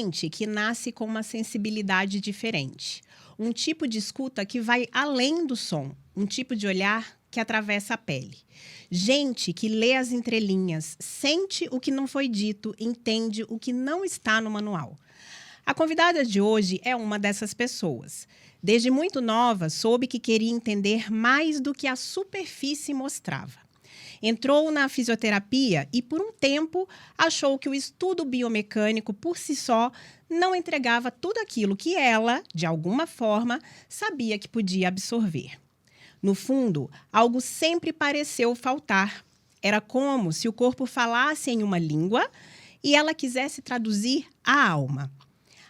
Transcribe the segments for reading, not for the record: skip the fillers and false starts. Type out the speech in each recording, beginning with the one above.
gente que nasce com uma sensibilidade diferente. Um tipo de escuta que vai além do som. Um tipo de olhar que atravessa a pele. Gente que lê as entrelinhas, sente o que não foi dito, entende o que não está no manual. A convidada de hoje é uma dessas pessoas. Desde muito nova, soube que queria entender mais do que a superfície mostrava. Entrou na fisioterapia e, por um tempo, achou que o estudo biomecânico, por si só, não entregava tudo aquilo que ela, de alguma forma, sabia que podia absorver. No fundo, algo sempre pareceu faltar. Era como se o corpo falasse em uma língua e ela quisesse traduzir a alma.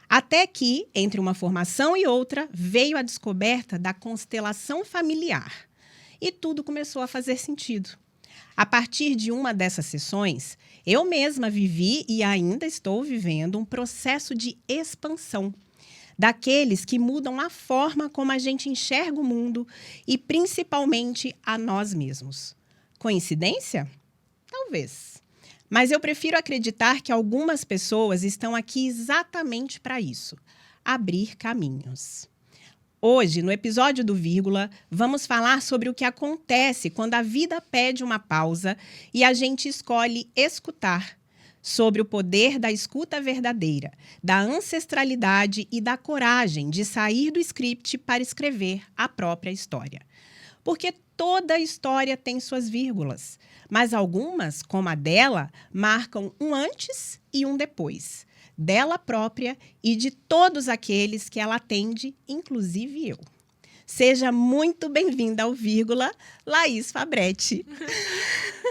Até que, entre uma formação e outra, veio a descoberta da constelação familiar. E tudo começou a fazer sentido. A partir de uma dessas sessões, eu mesma vivi e ainda estou vivendo um processo de expansão. Daqueles que mudam a forma como a gente enxerga o mundo e, principalmente, a nós mesmos. Coincidência? Talvez. Mas eu prefiro acreditar que algumas pessoas estão aqui exatamente para isso: abrir caminhos. Hoje, no episódio do Vírgula, vamos falar sobre o que acontece quando a vida pede uma pausa e a gente escolhe escutar. Sobre o poder da escuta verdadeira, da ancestralidade e da coragem de sair do script para escrever a própria história. Porque toda história tem suas vírgulas, mas algumas, como a dela, marcam um antes e um depois, dela própria e de todos aqueles que ela atende, inclusive eu. Seja muito bem-vinda ao Vírgula, Laís Fabretti.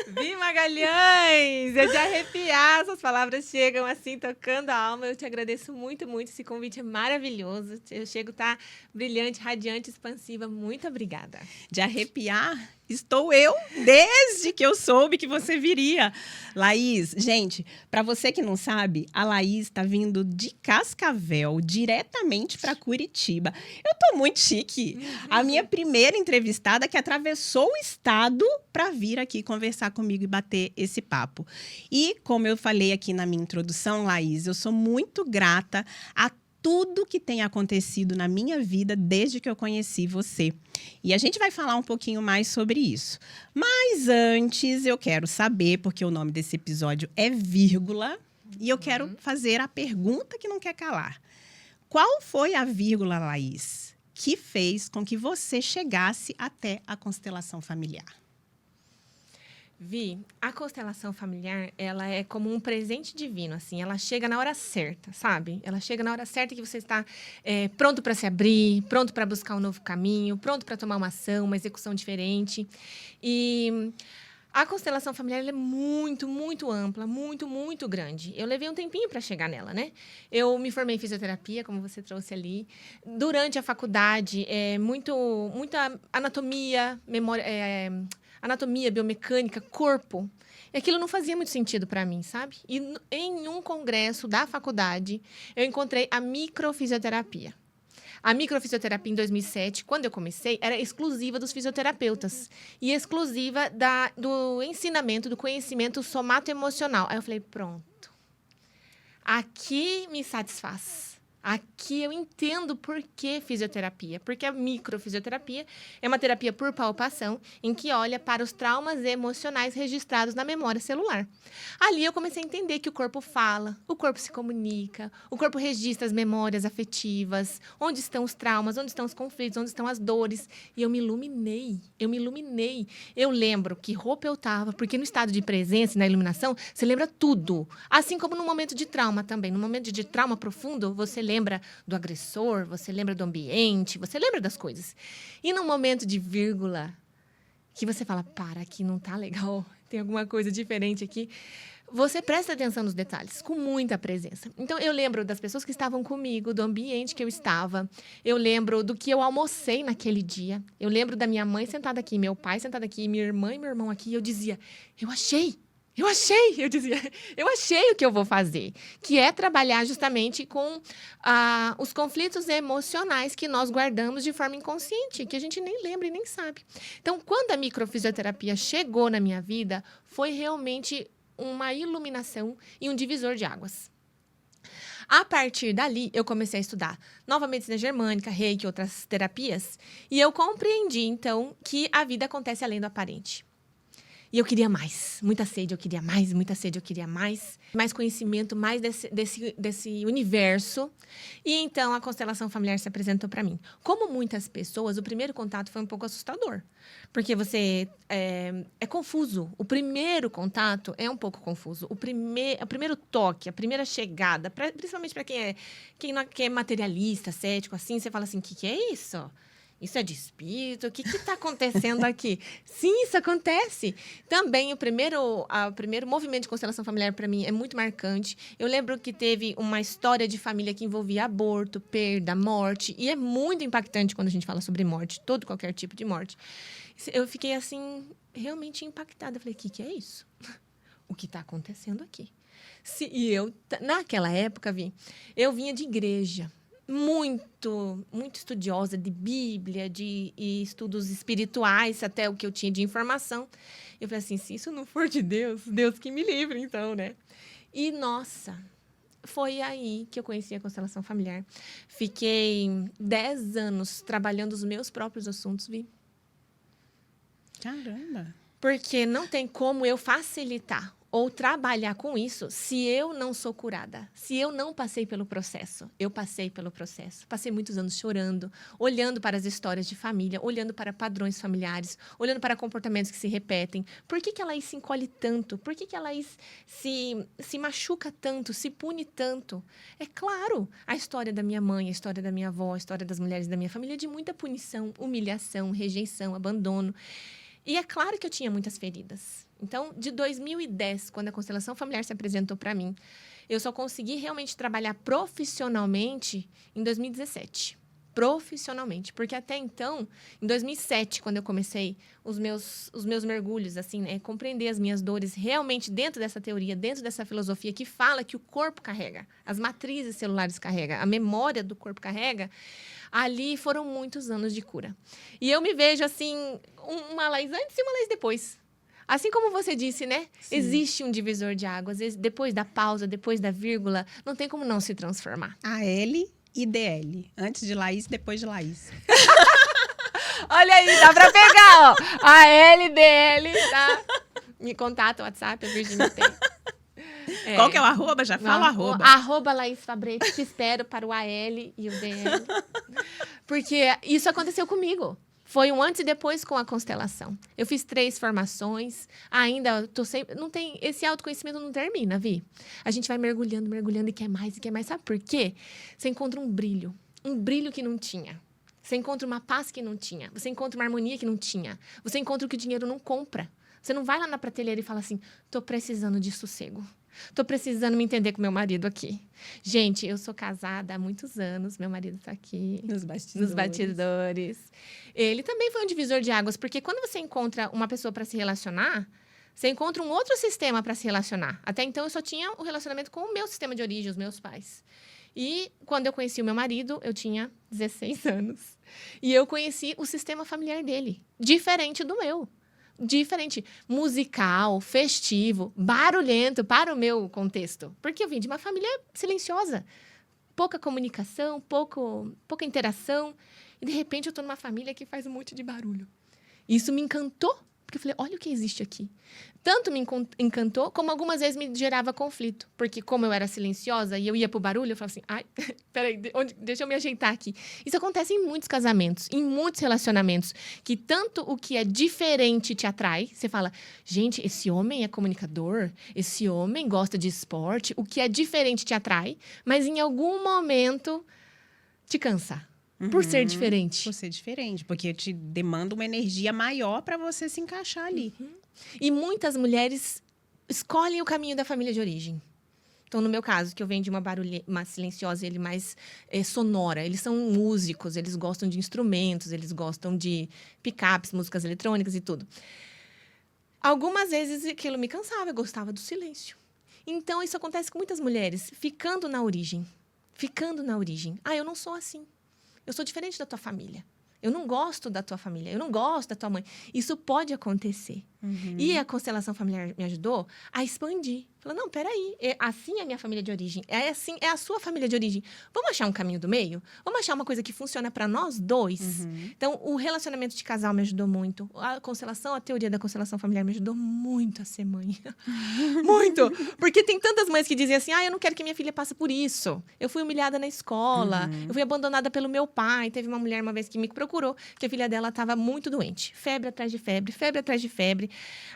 Vi Magalhães! É de arrepiar, essas palavras chegam assim, tocando a alma. Eu te agradeço muito, muito. Esse convite é maravilhoso. Eu chego a estar brilhante, radiante, expansiva. Muito obrigada. De arrepiar, estou eu, desde que eu soube que você viria. Laís, gente, para você que não sabe, a Laís está vindo de Cascavel, diretamente para Curitiba. Eu estou muito chique. A minha primeira entrevistada que atravessou o estado para vir aqui conversar comigo e bater esse papo. E, como eu falei aqui na minha introdução, Laís, eu sou muito grata a tudo que tem acontecido na minha vida desde que eu conheci você. E a gente vai falar um pouquinho mais sobre isso. Mas antes eu quero saber, porque o nome desse episódio é Vírgula, e eu quero fazer a pergunta que não quer calar. Qual foi a vírgula, Laís, que fez com que você chegasse até a constelação familiar? Vi, a constelação familiar, ela é como um presente divino, assim. Ela chega na hora certa, sabe? Ela chega na hora certa que você está pronto para se abrir, pronto para buscar um novo caminho, pronto para tomar uma ação, uma execução diferente. E a constelação familiar ela é muito, muito ampla, muito, muito grande. Eu levei um tempinho para chegar nela, né? Eu me formei em fisioterapia, como você trouxe ali. Durante a faculdade, muita anatomia, memória... anatomia, biomecânica, corpo. E aquilo não fazia muito sentido para mim, sabe? E em um congresso da faculdade, eu encontrei a microfisioterapia. A microfisioterapia, em 2007, quando eu comecei, era exclusiva dos fisioterapeutas. E exclusiva do ensinamento, do conhecimento somato-emocional. Aí eu falei, pronto. Aqui me satisfaz. Aqui eu entendo por que fisioterapia. Porque a microfisioterapia é uma terapia por palpação em que olha para os traumas emocionais registrados na memória celular. Ali eu comecei a entender que o corpo fala, o corpo se comunica, o corpo registra as memórias afetivas, onde estão os traumas, onde estão os conflitos, onde estão as dores. E eu me iluminei. Eu lembro que roupa eu estava, porque no estado de presença e na iluminação, você lembra tudo. Assim como no momento de trauma também. No momento de trauma profundo, você lembra do agressor, você lembra do ambiente, você lembra das coisas. E no momento de vírgula, que você fala, para, aqui não tá legal, tem alguma coisa diferente aqui, você presta atenção nos detalhes, com muita presença. Então, eu lembro das pessoas que estavam comigo, do ambiente que eu estava, eu lembro do que eu almocei naquele dia, eu lembro da minha mãe sentada aqui, meu pai sentado aqui, minha irmã e meu irmão aqui, e eu dizia, eu achei, eu dizia, eu achei o que eu vou fazer, que é trabalhar justamente com os conflitos emocionais que nós guardamos de forma inconsciente, que a gente nem lembra e nem sabe. Então, quando a microfisioterapia chegou na minha vida, foi realmente uma iluminação e um divisor de águas. A partir dali, eu comecei a estudar nova medicina germânica, reiki, outras terapias. E eu compreendi, então, que a vida acontece além do aparente. E eu queria mais, muita sede, eu queria mais, muita sede, eu queria mais. Mais conhecimento, mais desse universo. E então a constelação familiar se apresentou para mim. Como muitas pessoas, o primeiro contato foi um pouco assustador. Porque você é confuso. O primeiro contato é um pouco confuso. O primeiro toque, a primeira chegada, principalmente para quem é materialista, cético, assim, você fala assim, o que é isso? Isso é de espírito? O que está acontecendo aqui? Sim, isso acontece. Também, o primeiro movimento de constelação familiar, para mim, é muito marcante. Eu lembro que teve uma história de família que envolvia aborto, perda, morte. E é muito impactante quando a gente fala sobre morte, qualquer tipo de morte. Eu fiquei, assim, realmente impactada. Eu falei, o que é isso? O que está acontecendo aqui? Naquela época, eu vinha de igreja. Muito estudiosa de Bíblia, e estudos espirituais, até o que eu tinha de informação. Eu falei assim, se isso não for de Deus, Deus que me livre, então, né? E, nossa, foi aí que eu conheci a constelação familiar. Fiquei 10 anos trabalhando os meus próprios assuntos, Caramba! Porque não tem como eu facilitar ou trabalhar com isso se eu não sou curada, se eu não passei pelo processo. Eu passei pelo processo. Passei muitos anos chorando, olhando para as histórias de família, olhando para padrões familiares, olhando para comportamentos que se repetem. Por que a Laís se encolhe tanto? Por que a Laís se machuca tanto, se pune tanto? É claro, a história da minha mãe, a história da minha avó, a história das mulheres da minha família é de muita punição, humilhação, rejeição, abandono. E é claro que eu tinha muitas feridas. Então, de 2010, quando a constelação familiar se apresentou para mim, eu só consegui realmente trabalhar profissionalmente em 2017. Profissionalmente. Porque até então, em 2007, quando eu comecei os meus mergulhos, assim, né, compreender as minhas dores realmente dentro dessa teoria, dentro dessa filosofia que fala que o corpo carrega, as matrizes celulares carrega, a memória do corpo carrega, ali foram muitos anos de cura. E eu me vejo, assim, uma Laís antes e uma Laís depois. Assim como você disse, né? Sim. Existe um divisor de águas. Depois da pausa, depois da vírgula, não tem como não se transformar. AL e DL. Antes de Laís, depois de Laís. Olha aí, dá pra pegar, ó. AL, DL, tá? Me contata, o WhatsApp, a Virginia tem. Qual que é o arroba? Já fala o arroba. Arroba Laís Fabretti, te espero para o AL e o DL. Porque isso aconteceu comigo. Foi um antes e depois com a constelação. Eu fiz 3 formações, ainda tô sempre... Não tem, esse autoconhecimento não termina, A gente vai mergulhando, mergulhando e quer mais, e quer mais. Sabe por quê? Você encontra um brilho que não tinha. Você encontra uma paz que não tinha. Você encontra uma harmonia que não tinha. Você encontra o que o dinheiro não compra. Você não vai lá na prateleira e fala assim, tô precisando de sossego. Tô precisando me entender com meu marido aqui. Gente, eu sou casada há muitos anos. Meu marido tá aqui. Nos bastidores. Ele também foi um divisor de águas. Porque quando você encontra uma pessoa para se relacionar, você encontra um outro sistema para se relacionar. Até então, eu só tinha o relacionamento com o meu sistema de origem, os meus pais. E quando eu conheci o meu marido, eu tinha 16 anos. E eu conheci o sistema familiar dele. Diferente do meu. Diferente, musical, festivo, barulhento para o meu contexto. Porque eu vim de uma família silenciosa. Pouca comunicação, pouca interação. E, de repente, eu estou numa família que faz um monte de barulho. Isso me encantou, porque eu falei, olha o que existe aqui. Tanto me encantou, como algumas vezes me gerava conflito. Porque como eu era silenciosa e eu ia pro barulho, eu falava assim, ai, peraí, deixa eu me ajeitar aqui. Isso acontece em muitos casamentos, em muitos relacionamentos, que tanto o que é diferente te atrai, você fala, gente, esse homem é comunicador, esse homem gosta de esporte, o que é diferente te atrai, mas em algum momento te cansa. Por ser diferente. Por ser diferente, porque te demanda uma energia maior para você se encaixar ali. E muitas mulheres escolhem o caminho da família de origem. Então, no meu caso, que eu venho de uma silenciosa e ele mais sonora. Eles são músicos, eles gostam de instrumentos, eles gostam de picapes, músicas eletrônicas e tudo. Algumas vezes aquilo me cansava, eu gostava do silêncio. Então, isso acontece com muitas mulheres, ficando na origem. Ah, eu não sou assim. Eu sou diferente da tua família. Eu não gosto da tua família. Eu não gosto da tua mãe. Isso pode acontecer. E a constelação familiar me ajudou a expandir. Falou, não, peraí, assim é a minha família de origem, assim é a sua família de origem. Vamos achar um caminho do meio? Vamos achar uma coisa que funciona para nós dois? Então, o relacionamento de casal me ajudou muito. A teoria da constelação familiar me ajudou muito a ser mãe. Muito! Porque tem tantas mães que dizem assim, eu não quero que minha filha passe por isso. Eu fui humilhada na escola, eu fui abandonada pelo meu pai. Teve uma mulher uma vez que me procurou, que a filha dela estava muito doente. Febre atrás de febre, febre atrás de febre.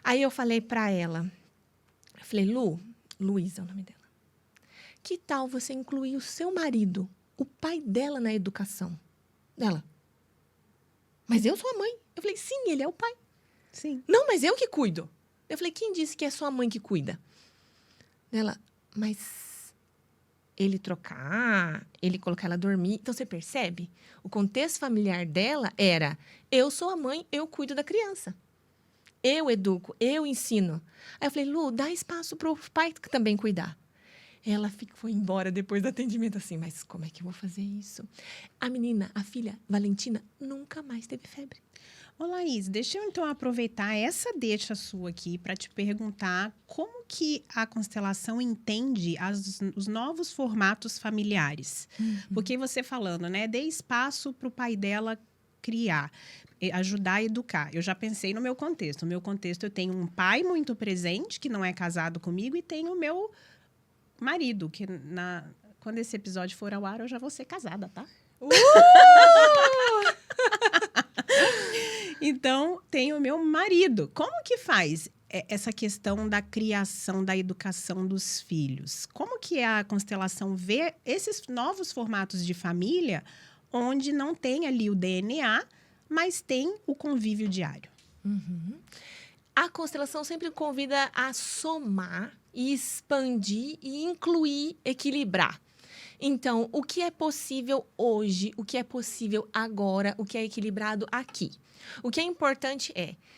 Aí eu falei para ela, eu falei, Luísa é o nome dela. Que tal você incluir o seu marido, o pai dela, na educação dela? Mas eu sou a mãe. Eu falei, sim, ele é o pai. Sim. Não, mas eu que cuido. Eu falei, quem disse que é sua mãe que cuida? Ela, mas ele trocar, ele colocar ela dormir. Então, você percebe? O contexto familiar dela era, eu sou a mãe, eu cuido da criança. Eu educo, eu ensino. Aí eu falei, Lu, dá espaço para o pai também cuidar. Ela foi embora depois do atendimento assim, mas como é que eu vou fazer isso? A menina, a filha, Valentina, nunca mais teve febre. Ô, Laís, deixa eu então aproveitar essa deixa sua aqui para te perguntar como que a constelação entende os novos formatos familiares. Porque você falando, né, dê espaço para o pai dela criar, ajudar a educar. Eu já pensei no meu contexto. No meu contexto, eu tenho um pai muito presente, que não é casado comigo, e tenho o meu marido, que quando esse episódio for ao ar, eu já vou ser casada, tá? Então, tenho o meu marido. Como que faz essa questão da criação, da educação dos filhos? Como que a constelação vê esses novos formatos de família, onde não tem ali o DNA, mas tem o convívio diário? A constelação sempre convida a somar, e expandir, e incluir, equilibrar. Então, o que é possível hoje, o que é possível agora, o que é equilibrado aqui. O que é importante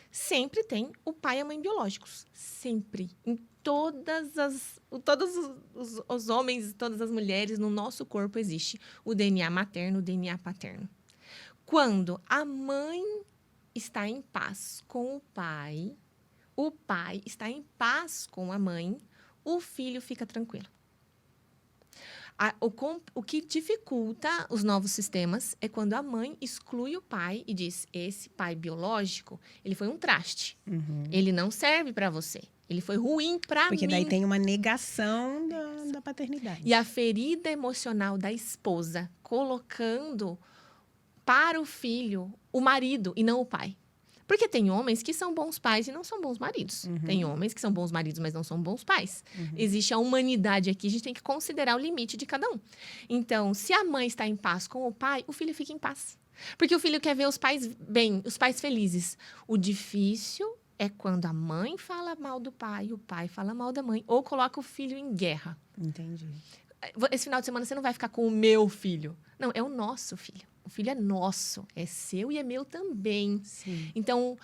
sempre tem o pai e a mãe biológicos. Sempre. Em todos os homens, todas as mulheres, no nosso corpo existe o DNA materno, o DNA paterno. Quando a mãe está em paz com o pai está em paz com a mãe, o filho fica tranquilo. O que dificulta os novos sistemas é quando a mãe exclui o pai e diz, esse pai biológico, ele foi um traste. Ele não serve para você. Ele foi ruim para mim. Porque daí tem uma negação da paternidade. E a ferida emocional da esposa colocando para o filho o marido e não o pai. Porque tem homens que são bons pais e não são bons maridos. Tem homens que são bons maridos, mas não são bons pais. Existe a humanidade aqui, a gente tem que considerar o limite de cada um. Então, se a mãe está em paz com o pai, o filho fica em paz. Porque o filho quer ver os pais bem, os pais felizes. O difícil é quando a mãe fala mal do pai, o pai fala mal da mãe, ou coloca o filho em guerra. Entendi. Esse final de semana você não vai ficar com o meu filho. Não, é o nosso filho. O filho é nosso, é seu e é meu também. Sim. Então,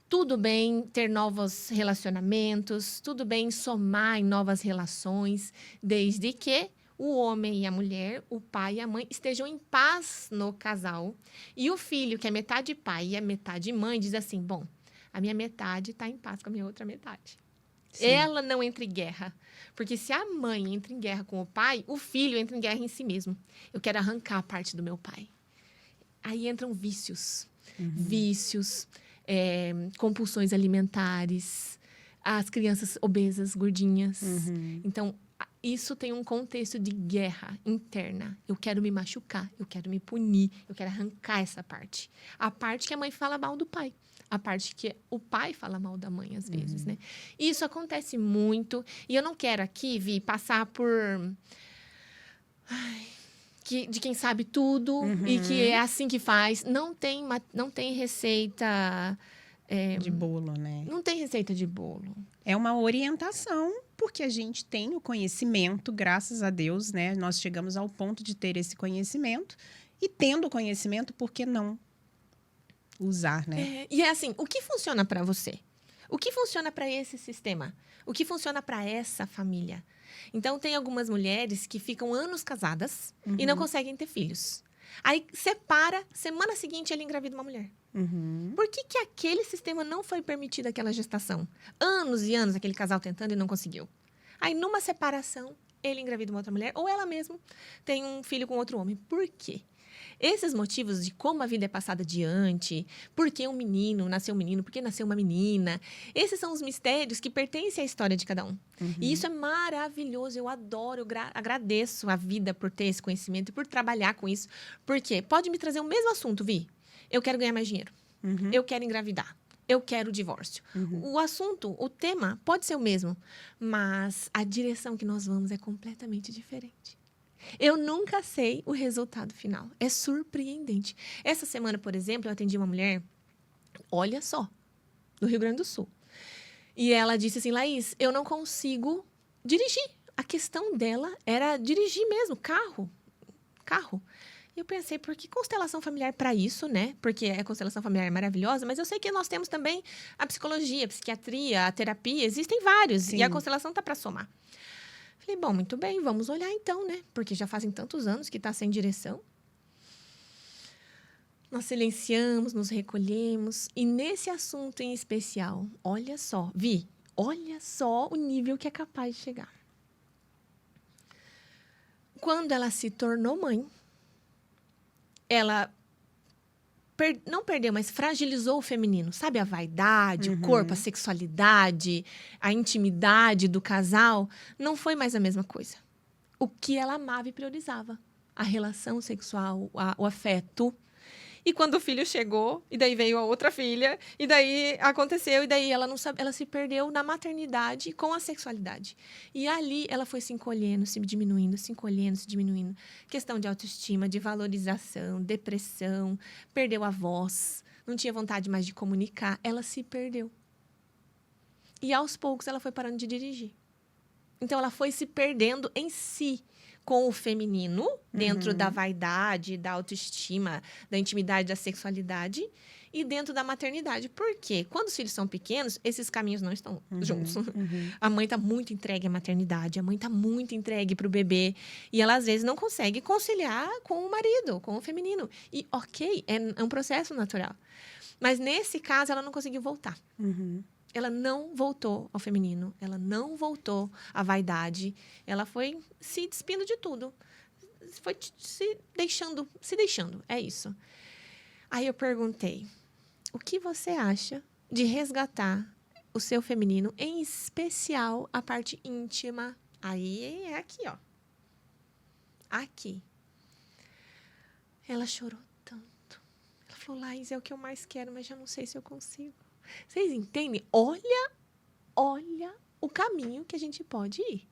tudo bem ter novos relacionamentos, tudo bem somar em novas relações, desde que o homem e a mulher, o pai e a mãe estejam em paz no casal. E o filho, que é metade pai e é metade mãe, diz assim, bom, a minha metade está em paz com a minha outra metade. Sim. Ela não entra em guerra. Porque se a mãe entra em guerra com o pai, o filho entra em guerra em si mesmo. Eu quero arrancar a parte do meu pai. Aí entram vícios. Vícios, compulsões alimentares, as crianças obesas, gordinhas. Então, isso tem um contexto de guerra interna. Eu quero me machucar, eu quero me punir, eu quero arrancar essa parte. A parte que a mãe fala mal do pai. A parte que o pai fala mal da mãe, às vezes, né? Isso acontece muito. E eu não quero aqui, Vi, passar por... de quem sabe tudo e que é assim que faz. Não tem receita... de bolo, né? Não tem receita de bolo. É uma orientação, porque a gente tem o conhecimento, graças a Deus, né? Nós chegamos ao ponto de ter esse conhecimento. E tendo o conhecimento, por que não usar, né? E é assim, o que funciona para você? O que funciona para esse sistema? O que funciona para essa família? Então, tem algumas mulheres que ficam anos casadas e não conseguem ter filhos. Aí separa, semana seguinte ele engravida uma mulher. Uhum. Por que que aquele sistema não foi permitido aquela gestação? Anos e anos aquele casal tentando e não conseguiu. Aí numa separação, ele engravida uma outra mulher, ou ela mesma tem um filho com outro homem. Por quê? Esses motivos de como a vida é passada adiante, por que um menino nasceu um menino, por que nasceu uma menina, esses são os mistérios que pertencem à história de cada um. E isso é maravilhoso, eu adoro, eu agradeço a vida por ter esse conhecimento e por trabalhar com isso. Por quê? Pode me trazer o mesmo assunto, Vi. Eu quero ganhar mais dinheiro, eu quero engravidar, eu quero o divórcio. O assunto, o tema pode ser o mesmo, mas a direção que nós vamos é completamente diferente. Eu nunca sei o resultado final. É surpreendente. Essa semana, por exemplo, eu atendi uma mulher, olha só, do Rio Grande do Sul. E ela disse assim, Laís, eu não consigo dirigir. A questão dela era dirigir mesmo, carro. E eu pensei, por que constelação familiar para isso, né? Porque a constelação familiar é maravilhosa, mas eu sei que nós temos também a psicologia, a psiquiatria, a terapia, existem vários. Sim. E a constelação tá para somar. Falei, bom, muito bem, vamos olhar então, né? Porque já fazem tantos anos que está sem direção. Nós silenciamos, nos recolhemos. E nesse assunto em especial, olha só, Vi, olha só o nível que é capaz de chegar. Quando ela se tornou mãe, ela não perdeu, mas fragilizou o feminino. Sabe a vaidade, o corpo, a sexualidade, a intimidade do casal? Não foi mais a mesma coisa. O que ela amava e priorizava. A relação sexual, o afeto. E quando o filho chegou, e daí veio a outra filha, e daí aconteceu, e daí ela não sabe, ela se perdeu na maternidade com a sexualidade. E ali ela foi se encolhendo, se diminuindo, se encolhendo, se diminuindo. Questão de autoestima, de valorização, depressão, perdeu a voz, não tinha vontade mais de comunicar, ela se perdeu. E aos poucos ela foi parando de dirigir. Então ela foi se perdendo em si, com o feminino, dentro da vaidade, da autoestima, da intimidade, da sexualidade, e dentro da maternidade. Por quê? Quando os filhos são pequenos, esses caminhos não estão juntos. A mãe está muito entregue à maternidade, a mãe está muito entregue para o bebê, e ela, às vezes, não consegue conciliar com o marido, com o feminino. E, ok, é um processo natural. Mas, nesse caso, ela não conseguiu voltar. Ela não voltou ao feminino, ela não voltou à vaidade, ela foi se despindo de tudo, foi se deixando, é isso. Aí eu perguntei, o que você acha de resgatar o seu feminino, em especial a parte íntima? Aí é aqui, ó. Aqui. Ela chorou tanto. Ela falou, Laís, é o que eu mais quero, mas já não sei se eu consigo. Vocês entendem? Olha o caminho que a gente pode ir.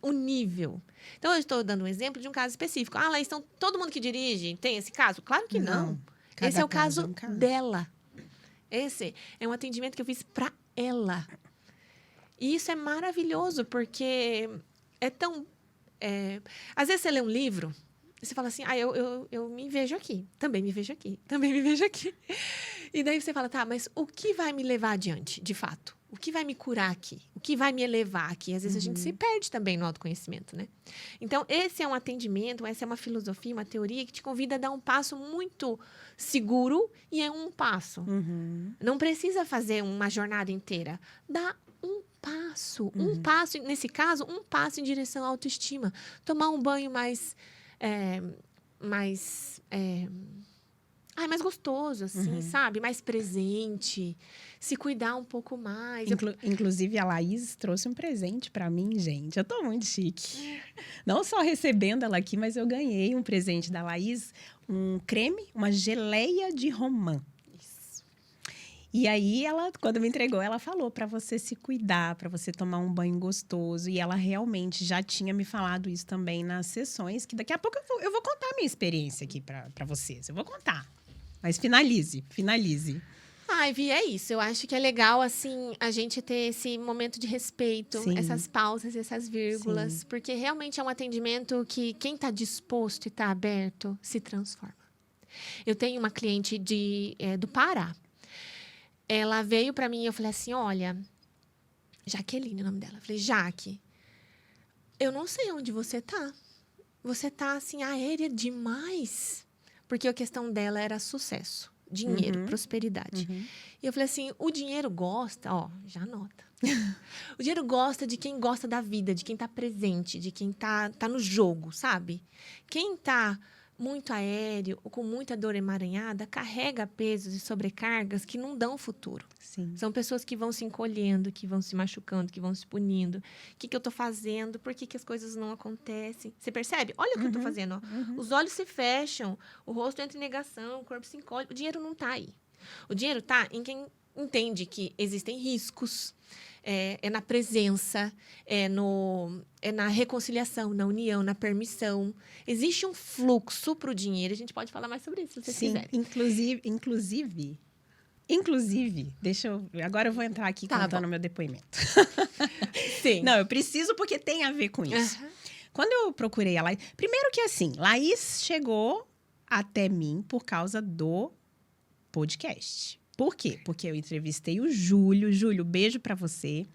O nível. Então, eu estou dando um exemplo de um caso específico. Ah, Laís, então todo mundo que dirige tem esse caso? Claro que não. Esse é o caso dela. Esse é um atendimento que eu fiz para ela. E isso é maravilhoso, porque é tão... às vezes você lê um livro, e você fala assim, eu me vejo aqui, também me vejo aqui, também me vejo aqui. E daí você fala, tá, mas o que vai me levar adiante, de fato? O que vai me curar aqui? O que vai me elevar aqui? Às vezes a gente se perde também no autoconhecimento, né? Então, esse é um atendimento, essa é uma filosofia, uma teoria que te convida a dar um passo muito seguro e é um passo. Não precisa fazer uma jornada inteira. Dá um passo, nesse caso, um passo em direção à autoestima. Tomar um banho mais gostoso, assim, sabe? Mais presente, se cuidar um pouco mais. Inclusive, a Laís trouxe um presente pra mim, gente. Eu tô muito chique. Não só recebendo ela aqui, mas eu ganhei um presente da Laís, um creme, uma geleia de romã. Isso. E aí, ela, quando me entregou, ela falou pra você se cuidar, pra você tomar um banho gostoso. E ela realmente já tinha me falado isso também nas sessões, que daqui a pouco eu vou contar a minha experiência aqui pra vocês. Eu vou contar. Mas finalize. Ai, Vi, é isso. Eu acho que é legal, assim, a gente ter esse momento de respeito, Sim. essas pausas, essas vírgulas. Sim. Porque realmente é um atendimento que quem está disposto e está aberto se transforma. Eu tenho uma cliente do Pará. Ela veio para mim e eu falei assim, olha, Jaqueline, o nome dela. Eu falei, Jaque, eu não sei onde você tá. Você tá, assim, aérea demais. porque a questão dela era sucesso, dinheiro, prosperidade. E eu falei assim, o dinheiro gosta, ó, já anota. O dinheiro gosta de quem gosta da vida, de quem tá presente, de quem tá no jogo, sabe? Quem tá muito aéreo ou com muita dor emaranhada, carrega pesos e sobrecargas que não dão futuro. Sim. São pessoas que vão se encolhendo, que vão se machucando, que vão se punindo. O que eu tô fazendo? Por que as coisas não acontecem? Você percebe? Olha o que eu tô fazendo. Ó. Os olhos se fecham, o rosto entra em negação, o corpo se encolhe. O dinheiro não tá aí. O dinheiro tá em quem entende que existem riscos, é na presença, é na reconciliação, na união, na permissão. Existe um fluxo para o dinheiro. A gente pode falar mais sobre isso, se vocês quiserem. Inclusive, agora eu vou entrar aqui contando meu depoimento. Sim. Não, eu preciso porque tem a ver com isso. Quando eu procurei a Laís... Primeiro que assim, Laís chegou até mim por causa do podcast. Por quê? Porque eu entrevistei o Júlio. Júlio, beijo pra você.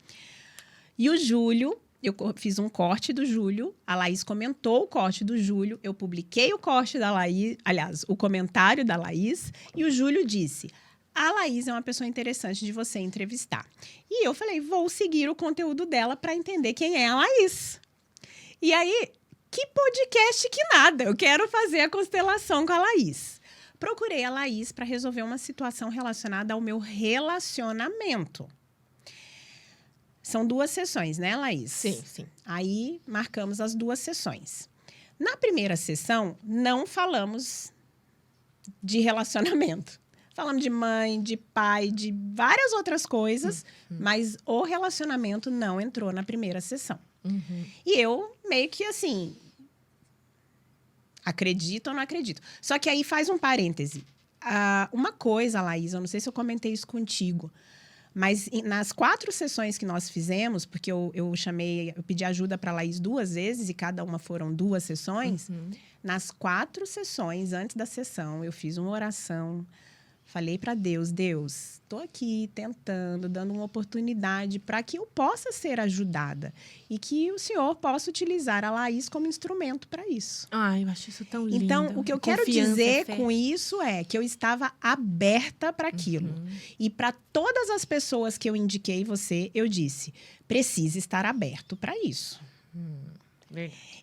E o Júlio, eu fiz um corte do Júlio. A Laís comentou o corte do Júlio. Eu publiquei o corte da Laís, aliás, o comentário da Laís. E o Júlio disse, a Laís é uma pessoa interessante de você entrevistar. E eu falei, vou seguir o conteúdo dela para entender quem é a Laís. E aí, que podcast que nada. Eu quero fazer a constelação com a Laís. Procurei a Laís para resolver uma situação relacionada ao meu relacionamento. São 2 sessões, né, Laís? Sim, sim. Aí, marcamos as 2 sessões. Na primeira sessão, não falamos de relacionamento. Falamos de mãe, de pai, de várias outras coisas, mas o relacionamento não entrou na primeira sessão. E eu, meio que assim... Acredito ou não acredito? Só que aí faz um parêntese. Uma coisa, Laís, eu não sei se eu comentei isso contigo, mas nas 4 sessões que nós fizemos, porque eu pedi ajuda para a Laís 2 vezes e cada uma foram 2 sessões. Nas 4 sessões, antes da sessão, eu fiz uma oração. Falei para Deus, estou aqui tentando, dando uma oportunidade para que eu possa ser ajudada e que o Senhor possa utilizar a Laís como instrumento para isso. Ai, eu acho isso tão lindo. Então, o que eu quero dizer com isso é que eu estava aberta para aquilo. E para todas as pessoas que eu indiquei você, eu disse, precisa estar aberto para isso.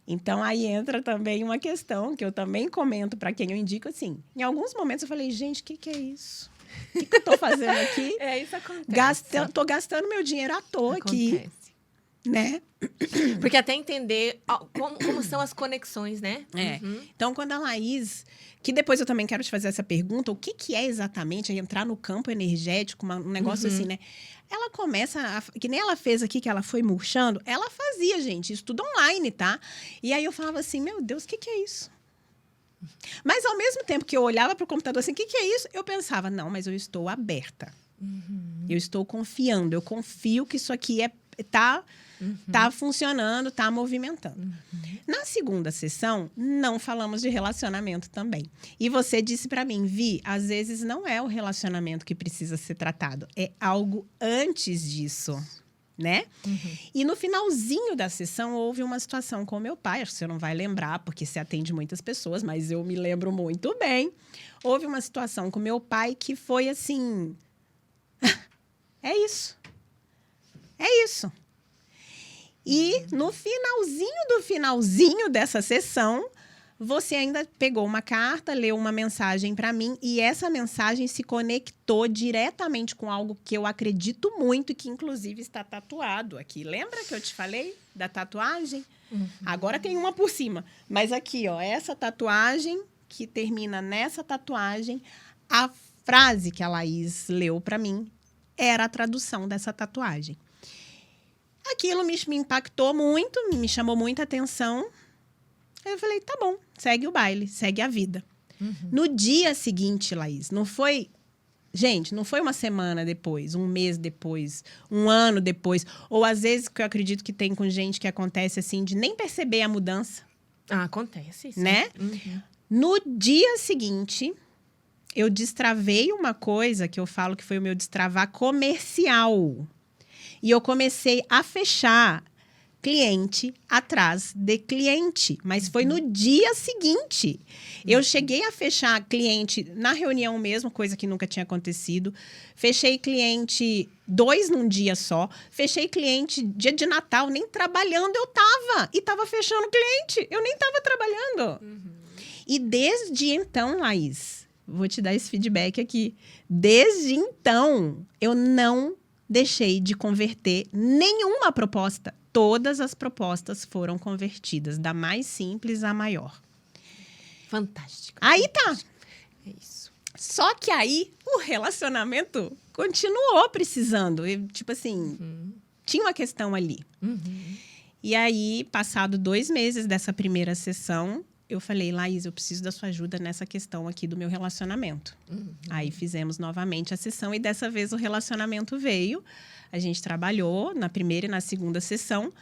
Então, aí entra também uma questão que eu também comento para quem eu indico, assim. Em alguns momentos eu falei, gente, o que é isso? O que eu tô fazendo aqui? Isso acontece. Tô gastando meu dinheiro à toa aqui. Né? Porque até entender como são as conexões, né? Então, quando a Laís... Que depois eu também quero te fazer essa pergunta. O que é exatamente entrar no campo energético? Um negócio assim, né? Ela começa... Que nem ela fez aqui, que ela foi murchando. Ela fazia, gente. Isso tudo online, tá? E aí eu falava assim, meu Deus, o que é isso? Mas ao mesmo tempo que eu olhava para o computador assim, o que é isso? Eu pensava, não, mas eu estou aberta. Eu estou confiando. Eu confio que isso aqui tá funcionando, tá movimentando. Na segunda sessão, não falamos de relacionamento também. E você disse para mim, Vi, às vezes não é o relacionamento que precisa ser tratado, é algo antes disso, né? E no finalzinho da sessão, houve uma situação com meu pai, acho que você não vai lembrar, porque você atende muitas pessoas, mas eu me lembro muito bem. Houve uma situação com meu pai que foi assim... É isso. E no finalzinho dessa sessão, você ainda pegou uma carta, leu uma mensagem para mim e essa mensagem se conectou diretamente com algo que eu acredito muito e que, inclusive, está tatuado aqui. Lembra que eu te falei da tatuagem? Agora tem uma por cima. Mas aqui, ó, essa tatuagem que termina nessa tatuagem, a frase que a Laís leu para mim era a tradução dessa tatuagem. Aquilo me impactou muito, me chamou muita atenção. Eu falei, tá bom, segue o baile, segue a vida. No dia seguinte, Laís, não foi uma semana depois, um mês depois, um ano depois. Ou às vezes, que eu acredito que tem com gente que acontece assim, de nem perceber a mudança. Acontece, sim. Né? No dia seguinte, eu destravei uma coisa que eu falo que foi o meu destravar comercial. E eu comecei a fechar cliente atrás de cliente, mas foi no dia seguinte. Eu cheguei a fechar cliente na reunião mesmo, coisa que nunca tinha acontecido. Fechei cliente 2 num dia só. Fechei cliente dia de Natal, nem trabalhando eu tava. E tava fechando cliente, eu nem tava trabalhando. E desde então, Laís, vou te dar esse feedback aqui. Desde então, eu não deixei de converter nenhuma proposta. Todas as propostas foram convertidas, da mais simples à maior. Fantástico. Aí tá. É isso. Só que aí o relacionamento continuou precisando. Tipo assim, tinha uma questão ali. E aí, passado 2 meses dessa primeira sessão, eu falei, Laís, eu preciso da sua ajuda nessa questão aqui do meu relacionamento. Aí fizemos novamente a sessão e dessa vez o relacionamento veio. A gente trabalhou na primeira e na segunda sessão.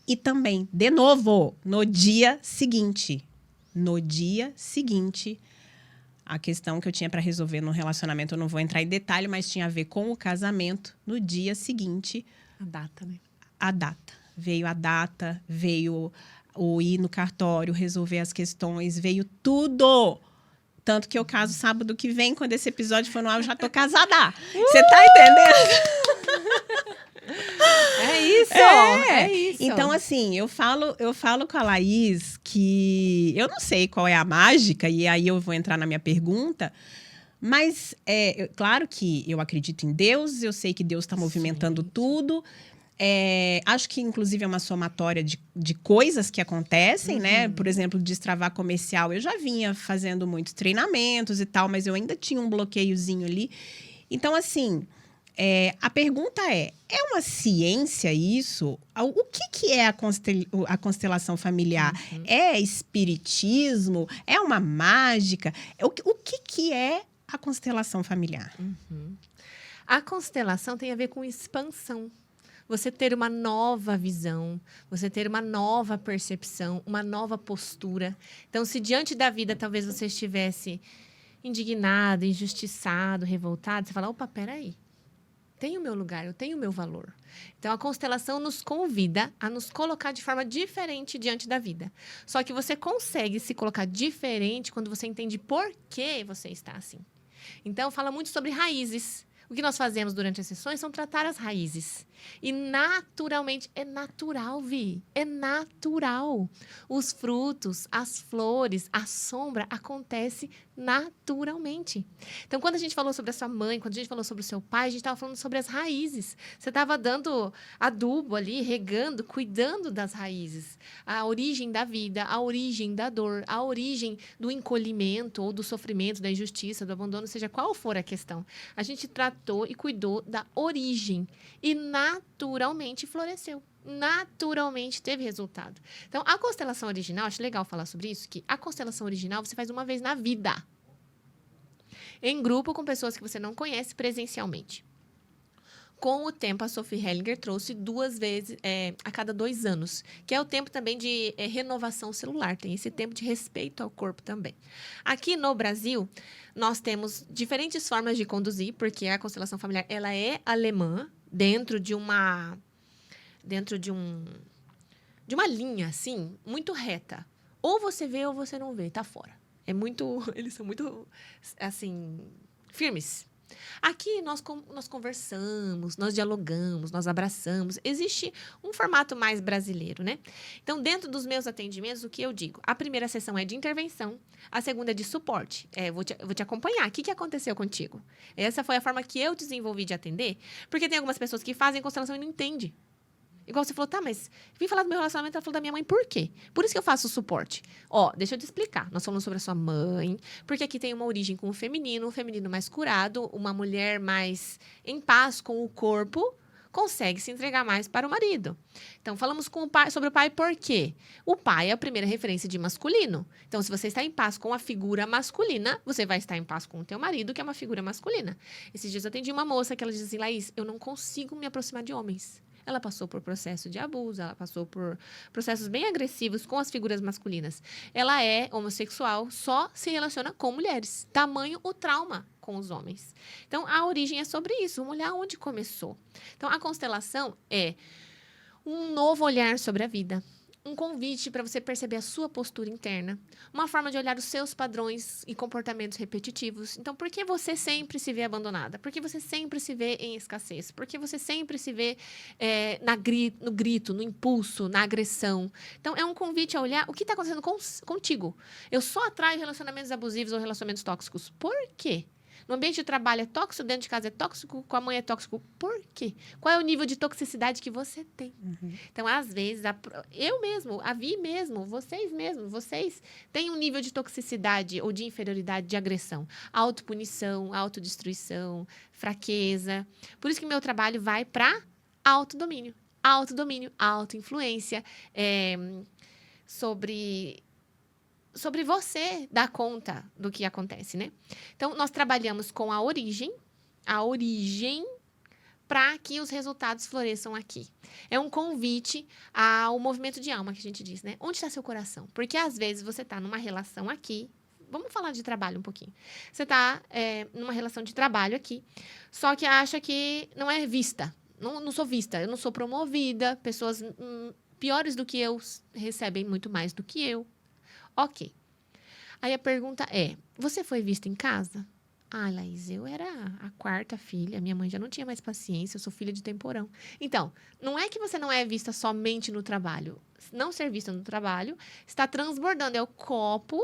E também, de novo, no dia seguinte. No dia seguinte, a questão que eu tinha para resolver no relacionamento, eu não vou entrar em detalhe, mas tinha a ver com o casamento. No dia seguinte... A data, né? A data. Veio a data, veio o ir no cartório, resolver as questões, veio tudo. Tanto que eu caso sábado que vem, quando esse episódio for no ar, eu já tô casada. Você tá entendendo? É isso! É isso! Então, assim, eu falo com a Laís que eu não sei qual é a mágica, e aí eu vou entrar na minha pergunta, mas claro que eu acredito em Deus, eu sei que Deus está movimentando tudo. Acho que, inclusive, é uma somatória de coisas que acontecem, né? Por exemplo, destravar comercial. Eu já vinha fazendo muitos treinamentos e tal, mas eu ainda tinha um bloqueiozinho ali. Então, assim, a pergunta é uma ciência isso? O que é a constelação familiar? É espiritismo? É uma mágica? O que é a constelação familiar? A constelação tem a ver com expansão. Você ter uma nova visão, você ter uma nova percepção, uma nova postura. Então, se diante da vida talvez você estivesse indignado, injustiçado, revoltado, você fala, opa, peraí, tenho o meu lugar, eu tenho o meu valor. Então, a constelação nos convida a nos colocar de forma diferente diante da vida. Só que você consegue se colocar diferente quando você entende por que você está assim. Então, fala muito sobre raízes. O que nós fazemos durante as sessões são tratar as raízes. E naturalmente, é natural, Vi. É natural. Os frutos, as flores, a sombra acontece naturalmente. Então, quando a gente falou sobre a sua mãe, quando a gente falou sobre o seu pai, a gente estava falando sobre as raízes. Você estava dando adubo ali, regando, cuidando das raízes. A origem da vida, a origem da dor, a origem do encolhimento ou do sofrimento, da injustiça, do abandono, seja qual for a questão. A gente tratou e cuidou da origem e naturalmente floresceu. Naturalmente teve resultado. Então, a constelação original, acho legal falar sobre isso, que a constelação original você faz uma vez na vida. Em grupo com pessoas que você não conhece presencialmente. Com o tempo, a Sophie Hellinger trouxe 2 vezes a cada 2 anos, que é o tempo também de renovação celular. Tem esse tempo de respeito ao corpo também. Aqui no Brasil, nós temos diferentes formas de conduzir, porque a constelação familiar ela é alemã, dentro de uma linha, assim, muito reta. Ou você vê ou você não vê, tá fora. Eles são muito, assim, firmes. Aqui nós conversamos, nós dialogamos, nós abraçamos. Existe um formato mais brasileiro, né? Então, dentro dos meus atendimentos, o que eu digo? A primeira sessão é de intervenção, a segunda é de suporte. Vou te acompanhar. O que aconteceu contigo? Essa foi a forma que eu desenvolvi de atender, porque tem algumas pessoas que fazem constelação e não entendem. Igual você falou, tá, mas vim falar do meu relacionamento, ela falou da minha mãe, por quê? Por isso que eu faço o suporte. Deixa eu te explicar. Nós falamos sobre a sua mãe, porque aqui tem uma origem com o feminino mais curado, uma mulher mais em paz com o corpo, consegue se entregar mais para o marido. Então, falamos com o pai, sobre o pai por quê? O pai é a primeira referência de masculino. Então, se você está em paz com a figura masculina, você vai estar em paz com o teu marido, que é uma figura masculina. Esses dias eu atendi uma moça que ela disse assim, Laís, eu não consigo me aproximar de homens. Ela passou por processo de abuso, ela passou por processos bem agressivos com as figuras masculinas. Ela é homossexual, só se relaciona com mulheres. Tamanho o trauma com os homens. Então, a origem é sobre isso. Vamos olhar onde começou. Então, a constelação é um novo olhar sobre a vida. Um convite para você perceber a sua postura interna. Uma forma de olhar os seus padrões e comportamentos repetitivos. Então, por que você sempre se vê abandonada? Por que você sempre se vê em escassez? Por que você sempre se vê no grito, no impulso, na agressão? Então, é um convite a olhar o que está acontecendo contigo. Eu só atraio relacionamentos abusivos ou relacionamentos tóxicos. Por quê? No ambiente de trabalho é tóxico, dentro de casa é tóxico, com a mãe é tóxico. Por quê? Qual é o nível de toxicidade que você tem? Então, às vezes, eu mesmo, a Vi mesmo, vocês têm um nível de toxicidade ou de inferioridade, de agressão. Autopunição, autodestruição, fraqueza. Por isso que meu trabalho vai para autodomínio. Autodomínio, autoinfluência, sobre você dar conta do que acontece, né? Então, nós trabalhamos com a origem para que os resultados floresçam aqui. É um convite ao movimento de alma que a gente diz, né? Onde está seu coração? Porque, às vezes, você está numa relação aqui. Vamos falar de trabalho um pouquinho. Você está numa relação de trabalho aqui, só que acha que não é vista. Não sou vista, eu não sou promovida. Pessoas piores do que eu recebem muito mais do que eu. Ok. Aí a pergunta é, você foi vista em casa? Ah, Laís, eu era a quarta filha, minha mãe já não tinha mais paciência, eu sou filha de temporão. Então, não é que você não é vista somente no trabalho. Não ser vista no trabalho está transbordando, é o copo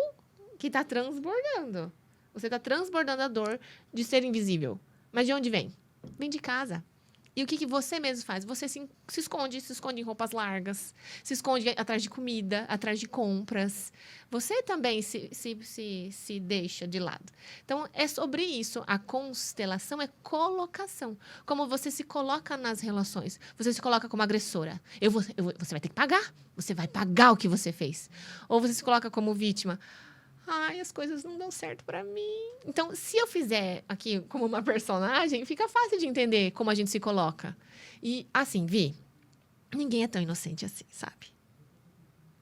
que está transbordando. Você está transbordando a dor de ser invisível. Mas de onde vem? Vem de casa. E o que você mesmo faz? Você se esconde em roupas largas, se esconde atrás de comida, atrás de compras. Você também se deixa de lado. Então, é sobre isso. A constelação é colocação. Como você se coloca nas relações. Você se coloca como agressora. Você vai ter que pagar. Você vai pagar o que você fez. Ou você se coloca como vítima. Ai, as coisas não dão certo pra mim. Então, se eu fizer aqui como uma personagem, fica fácil de entender como a gente se coloca. E, assim, Vi, ninguém é tão inocente assim, sabe?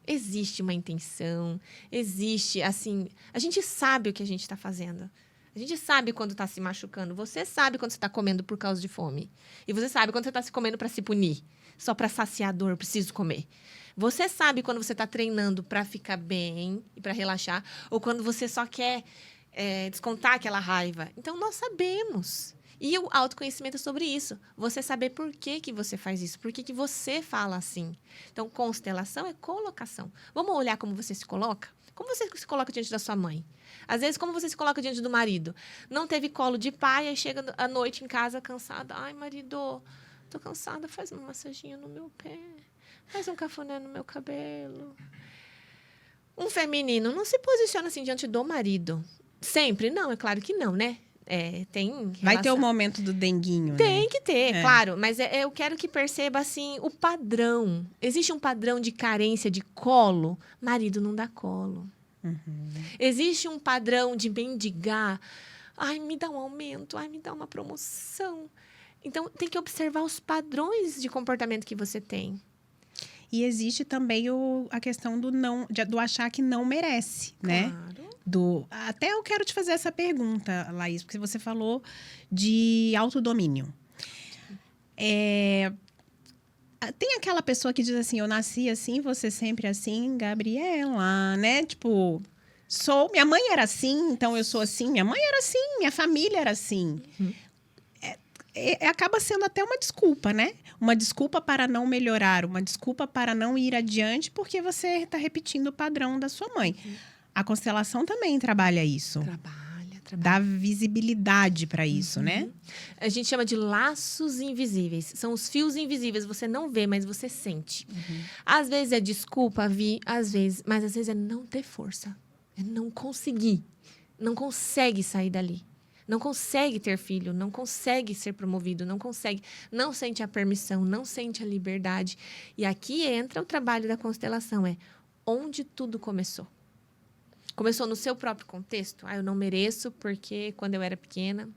Existe uma intenção, existe, assim... A gente sabe o que a gente tá fazendo. A gente sabe quando tá se machucando. Você sabe quando você tá comendo por causa de fome. E você sabe quando você tá se comendo pra se punir. Só pra saciar a dor, preciso comer. Você sabe quando você está treinando para ficar bem e para relaxar, ou quando você só quer descontar aquela raiva. Então, nós sabemos. E o autoconhecimento é sobre isso. Você saber por que você faz isso, por que você fala assim. Então, constelação é colocação. Vamos olhar como você se coloca? Como você se coloca diante da sua mãe? Às vezes, como você se coloca diante do marido? Não teve colo de pai, aí chega à noite em casa cansada. Ai, marido, tô cansada, faz uma massaginha no meu pé. Faz um cafuné no meu cabelo. Um feminino não se posiciona assim diante do marido. Sempre? Não, é claro que não, né? Tem relação. Vai ter o momento do denguinho, Tem, né? que ter, claro. Mas eu quero que perceba, assim, o padrão. Existe um padrão de carência de colo. Marido não dá colo. Uhum. Existe um padrão de mendigar. Ai, me dá um aumento. Ai, me dá uma promoção. Então, tem que observar os padrões de comportamento que você tem. E existe também a questão do achar que não merece, né? Claro. Até eu quero te fazer essa pergunta, Laís, porque você falou de autodomínio. Tem aquela pessoa que diz assim, eu nasci assim, você sempre assim, Gabriela, né? Tipo, minha mãe era assim, então eu sou assim. Minha mãe era assim, minha família era assim. Uhum. Acaba sendo até uma desculpa, né? Uma desculpa para não melhorar, uma desculpa para não ir adiante, porque você está repetindo o padrão da sua mãe. Uhum. A constelação também trabalha isso. Trabalha. Dá visibilidade para isso, né? A gente chama de laços invisíveis. São os fios invisíveis. Você não vê, mas você sente. Uhum. Às vezes é desculpa, Vi, mas às vezes é não ter força. É não conseguir. Não consegue sair dali. Não consegue ter filho, não consegue ser promovido, não consegue, não sente a permissão, não sente a liberdade. E aqui entra o trabalho da constelação, onde tudo começou. Começou no seu próprio contexto? Eu não mereço porque quando eu era pequena.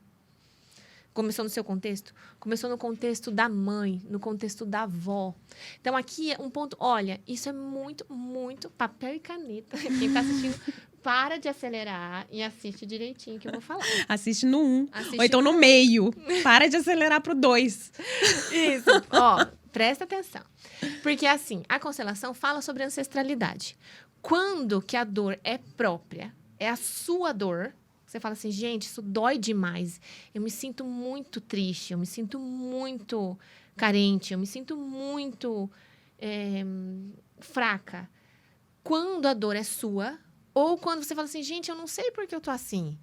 Começou no seu contexto? Começou no contexto da mãe, no contexto da avó. Então, aqui é um ponto... Olha, isso é muito, muito papel e caneta. Quem está assistindo, para de acelerar e assiste direitinho que eu vou falar. Assiste no 1. Ou então no meio. Para de acelerar pro 2. Isso. Presta atenção. Porque, assim, a constelação fala sobre ancestralidade. Quando que a dor é própria, é a sua dor, você fala assim, gente, isso dói demais. Eu me sinto muito triste, eu me sinto muito carente, eu me sinto muito fraca. Quando a dor é sua, ou quando você fala assim, gente, eu não sei por que eu tô assim.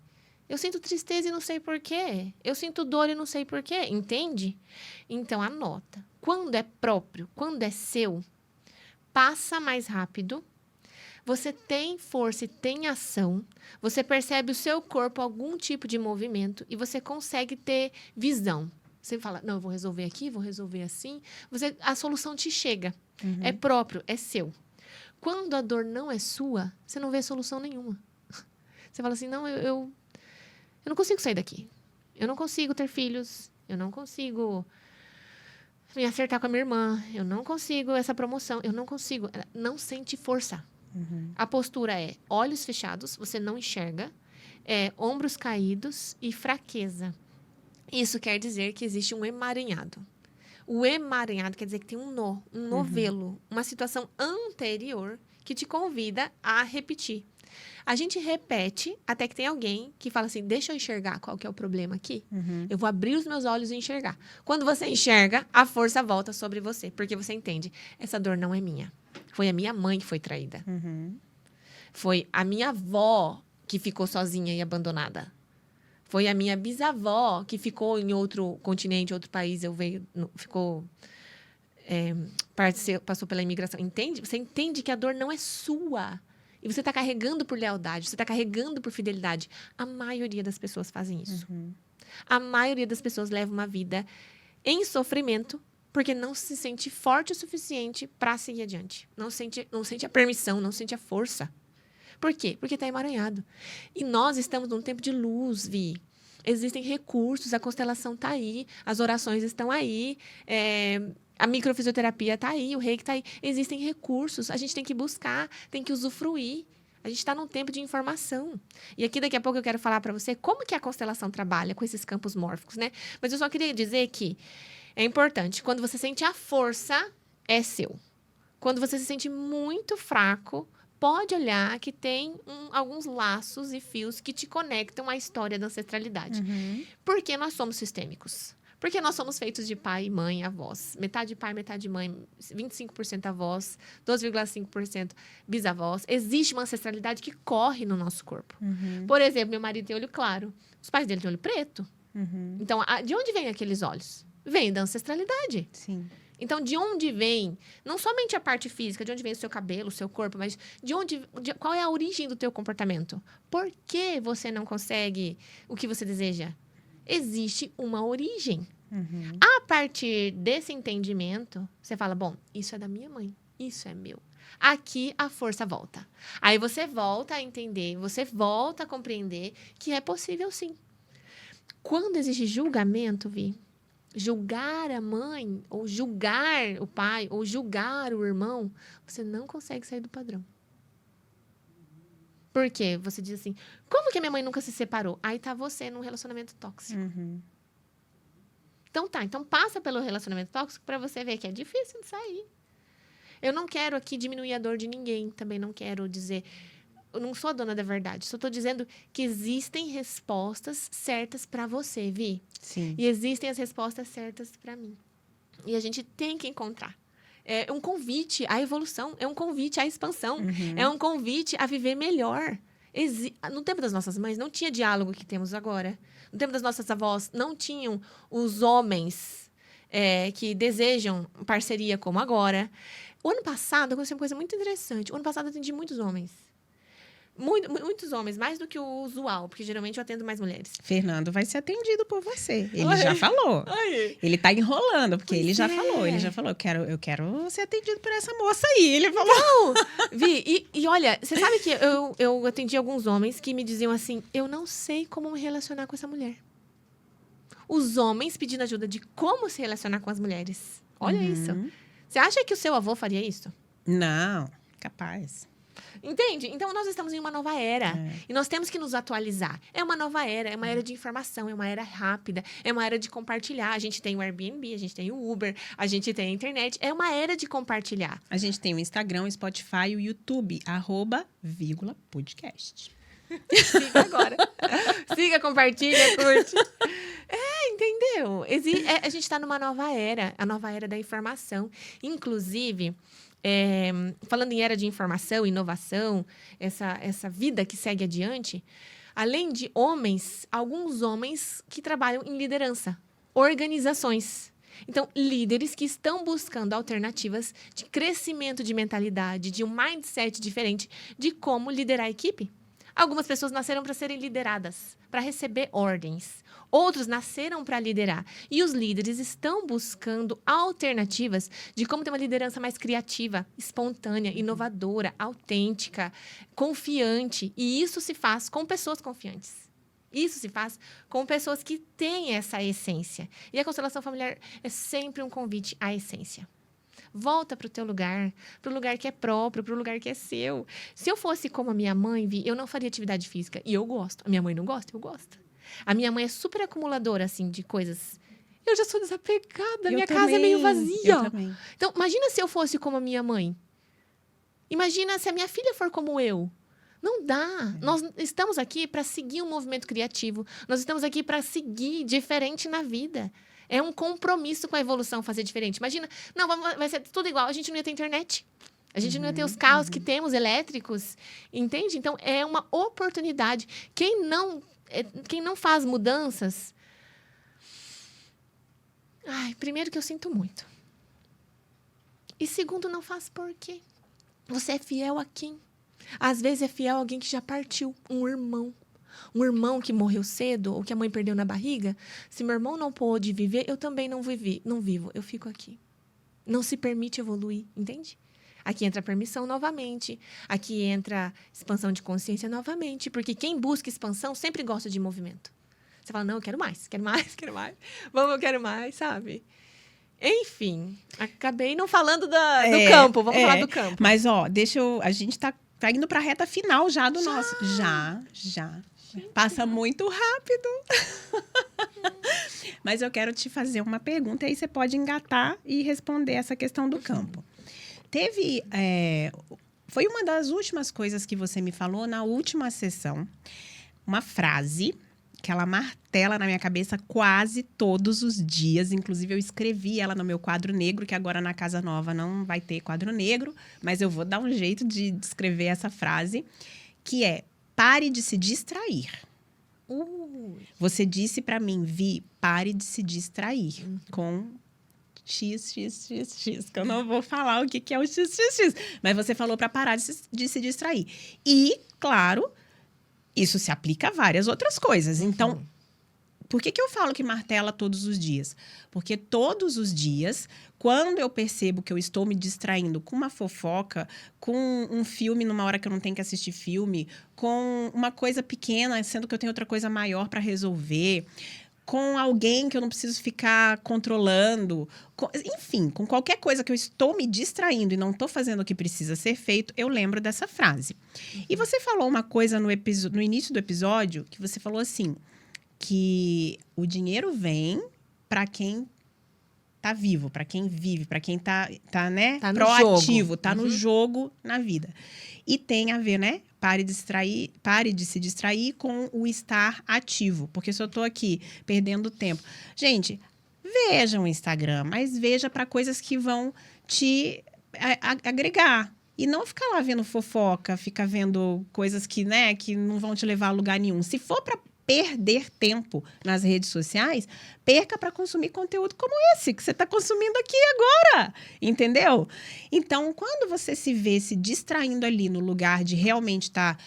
Eu sinto tristeza e não sei por quê. Eu sinto dor e não sei por quê. Entende? Então, anota. Quando é próprio, quando é seu, passa mais rápido. Você tem força e tem ação. Você percebe o seu corpo, algum tipo de movimento. E você consegue ter visão. Você fala, não, eu vou resolver aqui, vou resolver assim. A solução te chega. Uhum. É próprio, é seu. Quando a dor não é sua, você não vê solução nenhuma. Você fala assim, não, eu não consigo sair daqui. Eu não consigo ter filhos. Eu não consigo me acertar com a minha irmã. Eu não consigo essa promoção. Eu não consigo. Não sente força. Uhum. A postura é olhos fechados, você não enxerga. Ombros caídos e fraqueza. Isso quer dizer que existe um emaranhado. O emaranhado quer dizer que tem um nó, um novelo. Uma situação anterior que te convida a repetir. A gente repete até que tem alguém que fala assim, deixa eu enxergar qual que é o problema aqui. Uhum. Eu vou abrir os meus olhos e enxergar. Quando você enxerga, a força volta sobre você. Porque você entende, essa dor não é minha. Foi a minha mãe que foi traída. Uhum. Foi a minha avó que ficou sozinha e abandonada. Foi a minha bisavó que ficou em outro continente, outro país. Passou pela imigração. Entende? Você entende que a dor não é sua. E você está carregando por lealdade, você está carregando por fidelidade. A maioria das pessoas fazem isso. Uhum. A maioria das pessoas leva uma vida em sofrimento porque não se sente forte o suficiente para seguir adiante. Não sente a permissão, não sente a força. Por quê? Porque está emaranhado. E nós estamos num tempo de luz, Vi. Existem recursos, a constelação está aí, as orações estão aí, a microfisioterapia está aí, o reiki está aí. Existem recursos, a gente tem que buscar, tem que usufruir. A gente está num tempo de informação. E aqui, daqui a pouco, eu quero falar para você como que a constelação trabalha com esses campos mórficos, né? Mas eu só queria dizer que é importante, quando você sente a força, é seu. Quando você se sente muito fraco, pode olhar que tem alguns laços e fios que te conectam à história da ancestralidade. Uhum. Porque nós somos sistêmicos. Porque nós somos feitos de pai, mãe, avós. Metade pai, metade mãe, 25% avós, 12,5% bisavós. Existe uma ancestralidade que corre no nosso corpo. Uhum. Por exemplo, meu marido tem olho claro. Os pais dele têm olho preto. Uhum. Então, de onde vem aqueles olhos? Vem da ancestralidade. Sim. Então, de onde vem, não somente a parte física, de onde vem o seu cabelo, o seu corpo, mas qual é a origem do teu comportamento? Por que você não consegue o que você deseja? Existe uma origem. Uhum. A partir desse entendimento, você fala, bom, isso é da minha mãe, isso é meu. Aqui a força volta. Aí você volta a entender, você volta a compreender que é possível sim. Quando existe julgamento, Vi, julgar a mãe, ou julgar o pai, ou julgar o irmão, você não consegue sair do padrão. Por quê? Você diz assim, como que a minha mãe nunca se separou? Aí tá você num relacionamento tóxico. Uhum. Então passa pelo relacionamento tóxico para você ver que é difícil de sair. Eu não quero aqui diminuir a dor de ninguém, também não quero dizer... Eu não sou a dona da verdade, só estou dizendo que existem respostas certas para você, Vi. Sim. E existem as respostas certas para mim. E a gente tem que encontrar. É um convite à evolução, é um convite à expansão, é um convite a viver melhor. No tempo das nossas mães, não tinha diálogo que temos agora. No tempo das nossas avós, não tinham os homens que desejam parceria como agora. O ano passado, aconteceu uma coisa muito interessante. O ano passado, eu atendi muitos homens. Muitos homens, mais do que o usual, porque geralmente eu atendo mais mulheres. Fernando vai ser atendido por você. Ele já falou. Ai. Ele tá enrolando, porque Pois ele já é. falou. Ele já falou, eu quero ser atendido por essa moça aí. Ele falou. Vi, e olha, você sabe que eu atendi alguns homens que me diziam assim, eu não sei como me relacionar com essa mulher. Os homens pedindo ajuda de como se relacionar com as mulheres. Olha isso. Você acha que o seu avô faria isso? Não, capaz. Entende? Então, nós estamos em uma nova era. E nós temos que nos atualizar. É uma nova era, é uma era de informação, é uma era rápida, é uma era de compartilhar. A gente tem o Airbnb, a gente tem o Uber, a gente tem a internet. É uma era de compartilhar. A gente tem o Instagram, o Spotify e o YouTube, @podcast. Siga agora. Siga, compartilha, curte. Entendeu? A gente está numa nova era, a nova era da informação. Inclusive, falando em era de informação, inovação, essa vida que segue adiante, além de homens, alguns homens que trabalham em liderança, organizações. Então, líderes que estão buscando alternativas de crescimento de mentalidade, de um mindset diferente de como liderar a equipe. Algumas pessoas nasceram para serem lideradas, para receber ordens. Outros nasceram para liderar. E os líderes estão buscando alternativas de como ter uma liderança mais criativa, espontânea, inovadora, autêntica, confiante. E isso se faz com pessoas confiantes. Isso se faz com pessoas que têm essa essência. E a constelação familiar é sempre um convite à essência. Volta para o teu lugar, para o lugar que é próprio, para o lugar que é seu. Se eu fosse como a minha mãe, eu não faria atividade física. E eu gosto. A minha mãe não gosta? Eu gosto. A minha mãe é super acumuladora, assim, de coisas. Eu já sou desapegada, minha casa é meio vazia. Eu também. Então, imagina se eu fosse como a minha mãe. Imagina se a minha filha for como eu. Não dá. Nós estamos aqui para seguir um movimento criativo. Nós estamos aqui para seguir diferente na vida. É um compromisso com a evolução fazer diferente. Imagina, não, vai ser tudo igual. A gente não ia ter internet. A gente não ia ter os carros que temos elétricos. Entende? Então, é uma oportunidade. Quem não faz mudanças... primeiro que eu sinto muito. E segundo, não faz por quê? Você é fiel a quem? Às vezes é fiel a alguém que já partiu. Um irmão. Um irmão que morreu cedo ou que a mãe perdeu na barriga. Se meu irmão não pôde viver, eu também não vivo. Eu fico aqui. Não se permite evoluir, entende? Aqui entra a permissão novamente. Aqui entra a expansão de consciência novamente. Porque quem busca expansão sempre gosta de movimento. Você fala, não, eu quero mais. Vamos, eu quero mais, sabe? Enfim, acabei não falando do campo. Vamos falar do campo. Mas, a gente tá indo para a reta final já do nosso. Já. Passa muito rápido. Mas eu quero te fazer uma pergunta, e aí você pode engatar e responder essa questão do campo. Foi uma das últimas coisas que você me falou na última sessão, uma frase que ela martela na minha cabeça quase todos os dias. Inclusive, eu escrevi ela no meu quadro negro, que agora na Casa Nova não vai ter quadro negro, mas eu vou dar um jeito de escrever essa frase, que é: pare de se distrair. Você disse pra mim, Vi, pare de se distrair com x, que eu não vou falar o que é o x, mas você falou pra parar de se distrair. E, claro, isso se aplica a várias outras coisas. Então, por que eu falo que martela todos os dias? Porque todos os dias, quando eu percebo que eu estou me distraindo com uma fofoca, com um filme numa hora que eu não tenho que assistir filme, com uma coisa pequena, sendo que eu tenho outra coisa maior para resolver, com alguém que eu não preciso ficar controlando, enfim, com qualquer coisa que eu estou me distraindo e não estou fazendo o que precisa ser feito, eu lembro dessa frase. E você falou uma coisa no início do episódio, que você falou assim, que o dinheiro vem para quem tá vivo, para quem vive, para quem tá proativo, tá no jogo na vida. E tem a ver, né? Pare de se distrair com o estar ativo. Porque se eu tô aqui perdendo tempo... Gente, veja o Instagram, mas veja para coisas que vão te agregar. E não ficar lá vendo fofoca, ficar vendo coisas que não vão te levar a lugar nenhum. Se for para perder tempo nas redes sociais, perca para consumir conteúdo como esse que você está consumindo aqui agora, entendeu? Então, quando você se vê se distraindo ali no lugar de realmente estar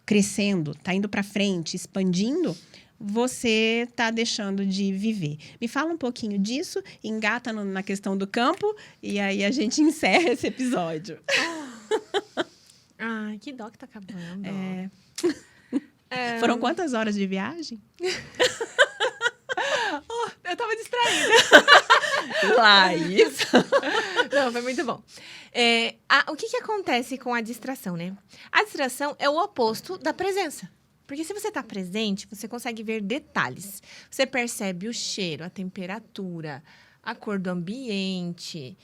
crescendo, está indo para frente, expandindo, você está deixando de viver. Me fala um pouquinho disso, engata na questão do campo e aí a gente encerra esse episódio. Ai, que dó que tá acabando. Foram quantas horas de viagem? Eu tava distraída. Laís. Não, foi muito bom. O que acontece com a distração, né? A distração é o oposto da presença. Porque se você está presente, você consegue ver detalhes. Você percebe o cheiro, a temperatura, a cor do ambiente.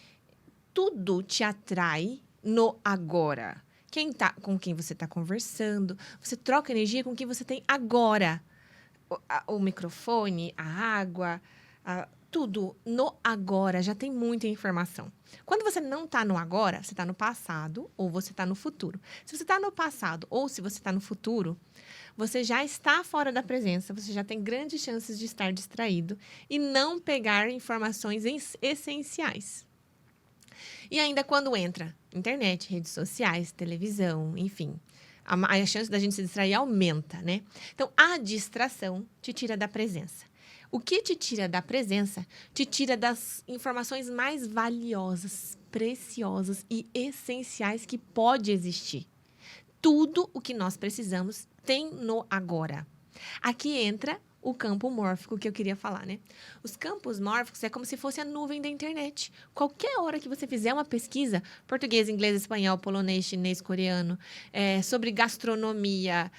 Tudo te atrai no agora. Com quem você está conversando, você troca energia com quem você tem agora. O microfone, a água, tudo no agora, já tem muita informação. Quando você não está no agora, você está no passado ou você está no futuro. Se você está no passado ou se você está no futuro, você já está fora da presença, você já tem grandes chances de estar distraído e não pegar informações essenciais. E ainda quando entra internet, redes sociais, televisão, enfim, a chance da gente se distrair aumenta, né? Então, a distração te tira da presença. O que te tira da presença, te tira das informações mais valiosas, preciosas e essenciais que pode existir. Tudo o que nós precisamos tem no agora. Aqui entra o campo mórfico que eu queria falar, né? Os campos mórficos é como se fosse a nuvem da internet. Qualquer hora que você fizer uma pesquisa, português, inglês, espanhol, polonês, chinês, coreano, sobre gastronomia,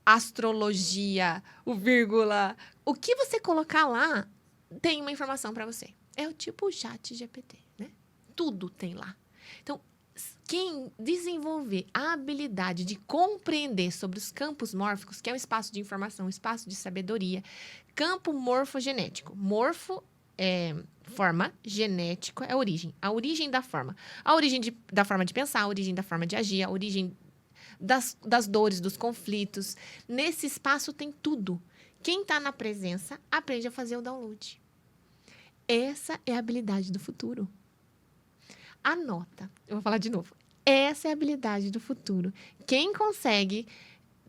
astrologia, o vírgula, o que você colocar lá tem uma informação para você. É o tipo ChatGPT, né? Tudo tem lá. Então, quem desenvolver a habilidade de compreender sobre os campos mórficos, que é um espaço de informação, um espaço de sabedoria, campo morfogenético. Morfo é forma, genético é origem. A origem da forma. A origem da forma de pensar, a origem da forma de agir, a origem das dores, dos conflitos. Nesse espaço tem tudo. Quem está na presença aprende a fazer o download. Essa é a habilidade do futuro. Anota. Eu vou falar de novo. Essa é a habilidade do futuro. Quem consegue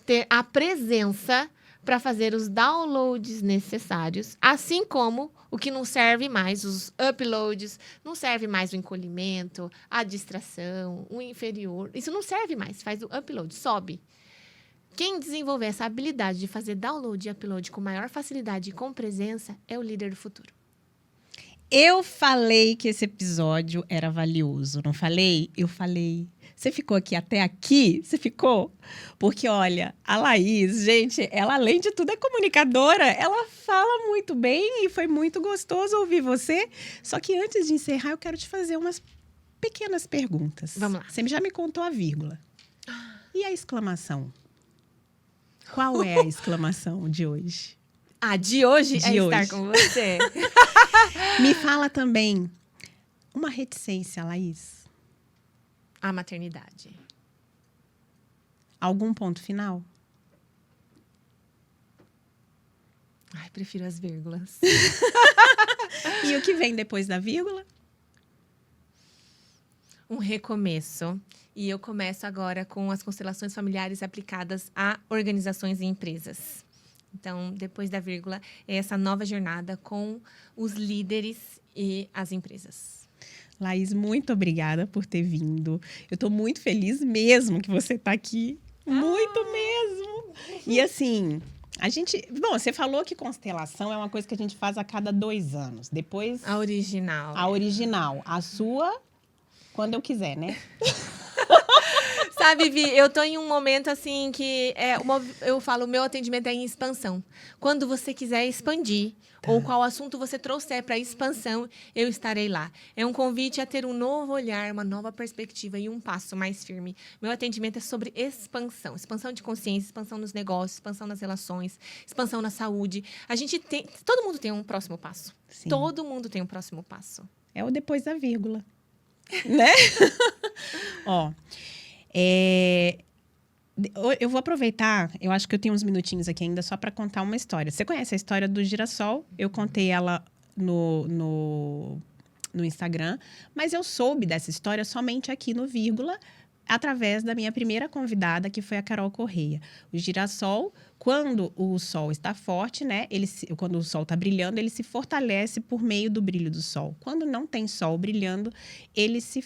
ter a presença para fazer os downloads necessários, assim como o que não serve mais, os uploads, não serve mais o encolhimento, a distração, o inferior. Isso não serve mais. Faz o upload, sobe. Quem desenvolver essa habilidade de fazer download e upload com maior facilidade e com presença é o líder do futuro. Eu falei que esse episódio era valioso, não falei? Eu falei. Você ficou aqui até aqui? Você ficou? Porque, olha, a Laís, gente, ela além de tudo é comunicadora. Ela fala muito bem e foi muito gostoso ouvir você. Só que antes de encerrar, eu quero te fazer umas pequenas perguntas. Vamos lá. Você já me contou a vírgula. E a exclamação? Qual é a exclamação de hoje? De hoje De hoje. Estar com você. Me fala também uma reticência, Laís. A maternidade. Algum ponto final? Prefiro as vírgulas. E o que vem depois da vírgula? Um recomeço. E eu começo agora com as constelações familiares aplicadas a organizações e empresas. Então, depois da vírgula, é essa nova jornada com os líderes e as empresas. Laís, muito obrigada por ter vindo. Eu estou muito feliz mesmo que você está aqui. Muito mesmo. E assim, Bom, você falou que constelação é uma coisa que a gente faz a cada 2 anos. Depois... A original. A original. A sua, quando eu quiser, né? Sabe, Vi, eu tô em um momento assim que eu falo, o meu atendimento é em expansão. Quando você quiser expandir, ou qual assunto você trouxer para expansão, eu estarei lá. É um convite a ter um novo olhar, uma nova perspectiva e um passo mais firme. Meu atendimento é sobre expansão. Expansão de consciência, expansão nos negócios, expansão nas relações, expansão na saúde. Todo mundo tem um próximo passo. Sim. Todo mundo tem um próximo passo. É o depois da vírgula. Né? Ó... Eu vou aproveitar, eu acho que eu tenho uns minutinhos aqui ainda só para contar uma história. Você conhece a história do girassol? Eu contei ela no Instagram, mas eu soube dessa história somente aqui no Vírgula, através da minha primeira convidada, que foi a Carol Correia. O girassol, quando o sol está forte, né? Quando o sol está brilhando, ele se fortalece por meio do brilho do sol. Quando não tem sol brilhando, ele se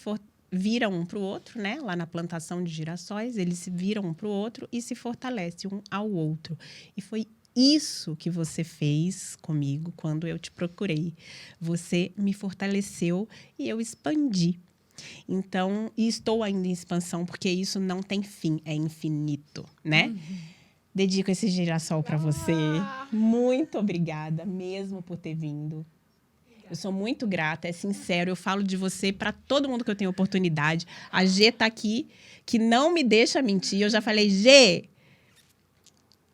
viram um para o outro, né? Lá na plantação de girassóis, eles se viram um para o outro e se fortalecem um ao outro. E foi isso que você fez comigo quando eu te procurei. Você me fortaleceu e eu expandi. Então, e estou ainda em expansão, porque isso não tem fim, é infinito, né? Dedico esse girassol para você. Muito obrigada mesmo por ter vindo. Eu sou muito grata, é sincero. Eu falo de você para todo mundo que eu tenho oportunidade. A G tá aqui, que não me deixa mentir. Eu já falei, G,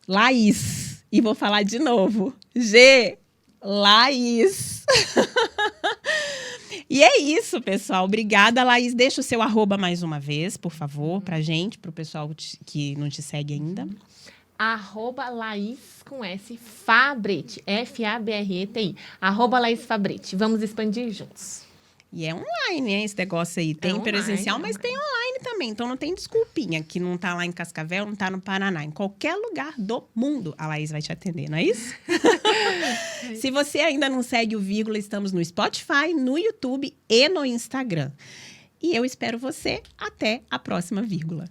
Laís. E vou falar de novo. G, Laís. E é isso, pessoal. Obrigada, Laís. Deixa o seu @ mais uma vez, por favor, pra gente, pro pessoal que não te segue ainda. @Laís com S Fabretti, Fabreti, @Laís Fabretti. Vamos expandir juntos. E é online, hein, esse negócio aí. Tem presencial, mas tem online também. Então não tem desculpinha que não tá lá em Cascavel, não tá no Paraná. Em qualquer lugar do mundo, a Laís vai te atender, não é isso? Se você ainda não segue o Vírgula, estamos no Spotify, no YouTube e no Instagram. E eu espero você até a próxima Vírgula.